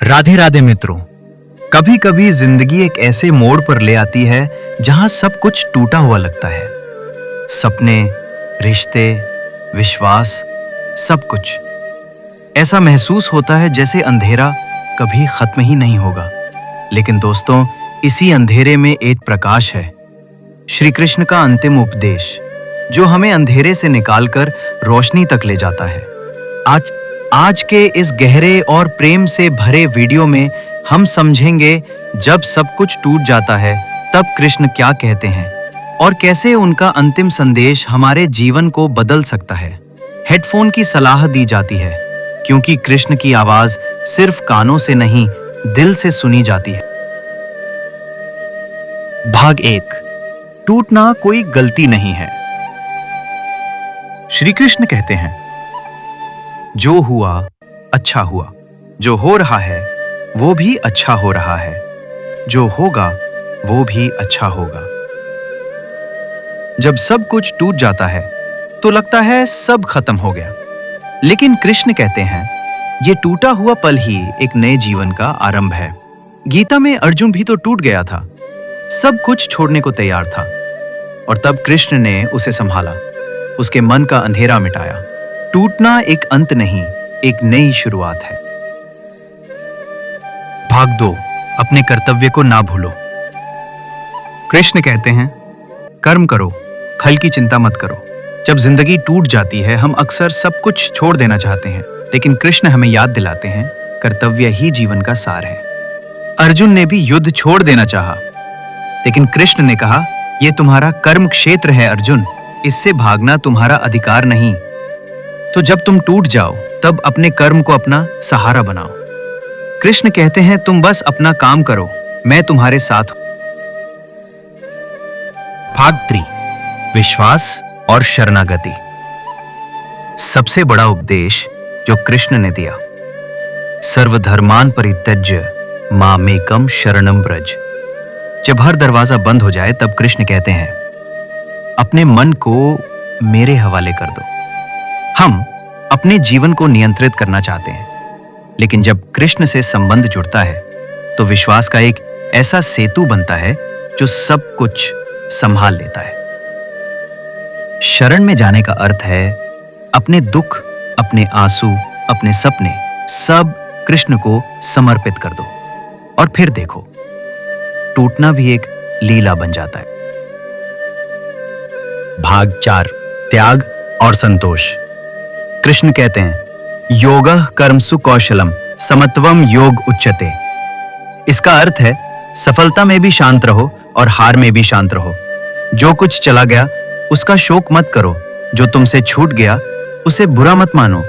राधे राधे मित्रों। कभी कभी जिंदगी एक ऐसे मोड़ पर ले आती है जहां सब कुछ टूटा हुआ लगता है। सपने, रिश्ते, विश्वास, सब कुछ ऐसा महसूस होता है जैसे अंधेरा कभी खत्म ही नहीं होगा। लेकिन दोस्तों, इसी अंधेरे में एक प्रकाश है, श्री कृष्ण का अंतिम उपदेश, जो हमें अंधेरे से निकालकर रोशनी तक ले जाता है। आज के इस गहरे और प्रेम से भरे वीडियो में हम समझेंगे जब सब कुछ टूट जाता है तब कृष्ण क्या कहते हैं और कैसे उनका अंतिम संदेश हमारे जीवन को बदल सकता है। हेडफोन की सलाह दी जाती है क्योंकि कृष्ण की आवाज सिर्फ कानों से नहीं, दिल से सुनी जाती है। भाग 1। टूटना कोई गलती नहीं है। श्री कृष्ण कहते हैं, जो हुआ अच्छा हुआ, जो हो रहा है वो भी अच्छा हो रहा है, जो होगा वो भी अच्छा होगा। जब सब कुछ टूट जाता है तो लगता है सब खत्म हो गया, लेकिन कृष्ण कहते हैं ये टूटा हुआ पल ही एक नए जीवन का आरंभ है। गीता में अर्जुन भी तो टूट गया था, सब कुछ छोड़ने को तैयार था, और तब कृष्ण ने उसे संभाला, उसके मन का अंधेरा मिटाया। टूटना एक अंत नहीं, एक नई शुरुआत है। भाग 2। अपने कर्तव्य को ना भूलो। कृष्ण कहते हैं, कर्म करो, फल की चिंता मत करो। जब जिंदगी टूट जाती है हम अक्सर सब कुछ छोड़ देना चाहते हैं, लेकिन कृष्ण हमें याद दिलाते हैं कर्तव्य ही जीवन का सार है। अर्जुन ने भी युद्ध छोड़ देना चाहा, लेकिन कृष्ण ने कहा, यह तुम्हारा कर्म क्षेत्र है अर्जुन, इससे भागना तुम्हारा अधिकार नहीं। तो जब तुम टूट जाओ तब अपने कर्म को अपना सहारा बनाओ। कृष्ण कहते हैं, तुम बस अपना काम करो, मैं तुम्हारे साथ हूं। भाग 3। विश्वास और शरणागति। सबसे बड़ा उपदेश जो कृष्ण ने दिया, सर्वधर्मान परित्यज्य मामेकम शरणम व्रज। जब हर दरवाजा बंद हो जाए तब कृष्ण कहते हैं, अपने मन को मेरे हवाले कर दो। हम अपने जीवन को नियंत्रित करना चाहते हैं, लेकिन जब कृष्ण से संबंध जुड़ता है तो विश्वास का एक ऐसा सेतु बनता है जो सब कुछ संभाल लेता है। शरण में जाने का अर्थ है अपने दुख, अपने आंसू, अपने सपने सब कृष्ण को समर्पित कर दो, और फिर देखो टूटना भी एक लीला बन जाता है। भाग 4। त्याग और संतोष। कृष्ण कहते हैं, योगः कर्मसु कौशलम समत्वम योग उच्यते। इसका अर्थ है सफलता में भी शांत रहो और हार में भी शांत रहो। जो कुछ चला गया उसका शोक मत करो, जो तुमसे छूट गया उसे बुरा मत मानो।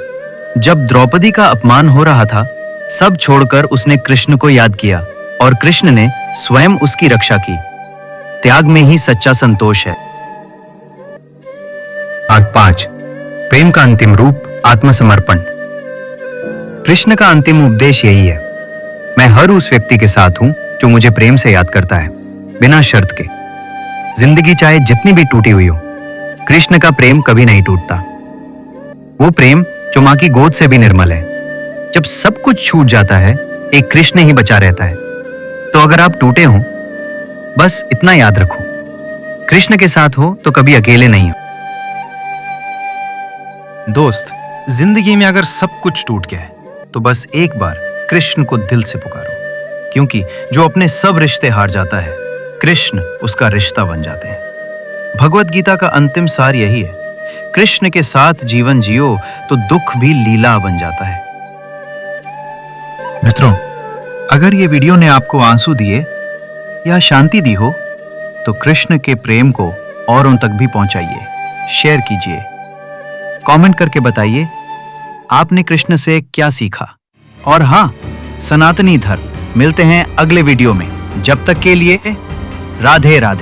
जब द्रौपदी का अपमान हो रहा था, सब छोड़कर उसने कृष्ण को याद किया और कृष्ण ने स्वयं उसकी रक्षा की। त्याग में ही सच्चा संतोष है। भाग 5। प्रेम का अंतिम रूप, आत्मसमर्पण। कृष्ण का अंतिम उपदेश यही है, मैं हर उस व्यक्ति के साथ हूं जो मुझे प्रेम से याद करता है, बिना शर्त के। जिंदगी चाहे जितनी भी टूटी हुई हो, कृष्ण का प्रेम कभी नहीं टूटता। वो प्रेम जो मां की गोद से भी निर्मल है। जब सब कुछ छूट जाता है, एक कृष्ण ही बचा रहता है। तो अगर आप टूटे हो, बस इतना याद रखो, कृष्ण के साथ हो तो कभी अकेले नहीं हो। दोस्त, जिंदगी में अगर सब कुछ टूट गया है तो बस एक बार कृष्ण को दिल से पुकारो, क्योंकि जो अपने सब रिश्ते हार जाता है, कृष्ण उसका रिश्ता बन जाते हैं। भगवत गीता का अंतिम सार यही है, कृष्ण के साथ जीवन जियो तो दुख भी लीला बन जाता है। मित्रों, अगर ये वीडियो ने आपको आंसू दिए या शांति दी हो तो कृष्ण के प्रेम को औरों तक भी पहुंचाइए, शेयर कीजिए, कमेंट करके बताइए आपने कृष्ण से क्या सीखा। और हाँ, सनातनी धर्म। मिलते हैं अगले वीडियो में, जब तक के लिए राधे राधे।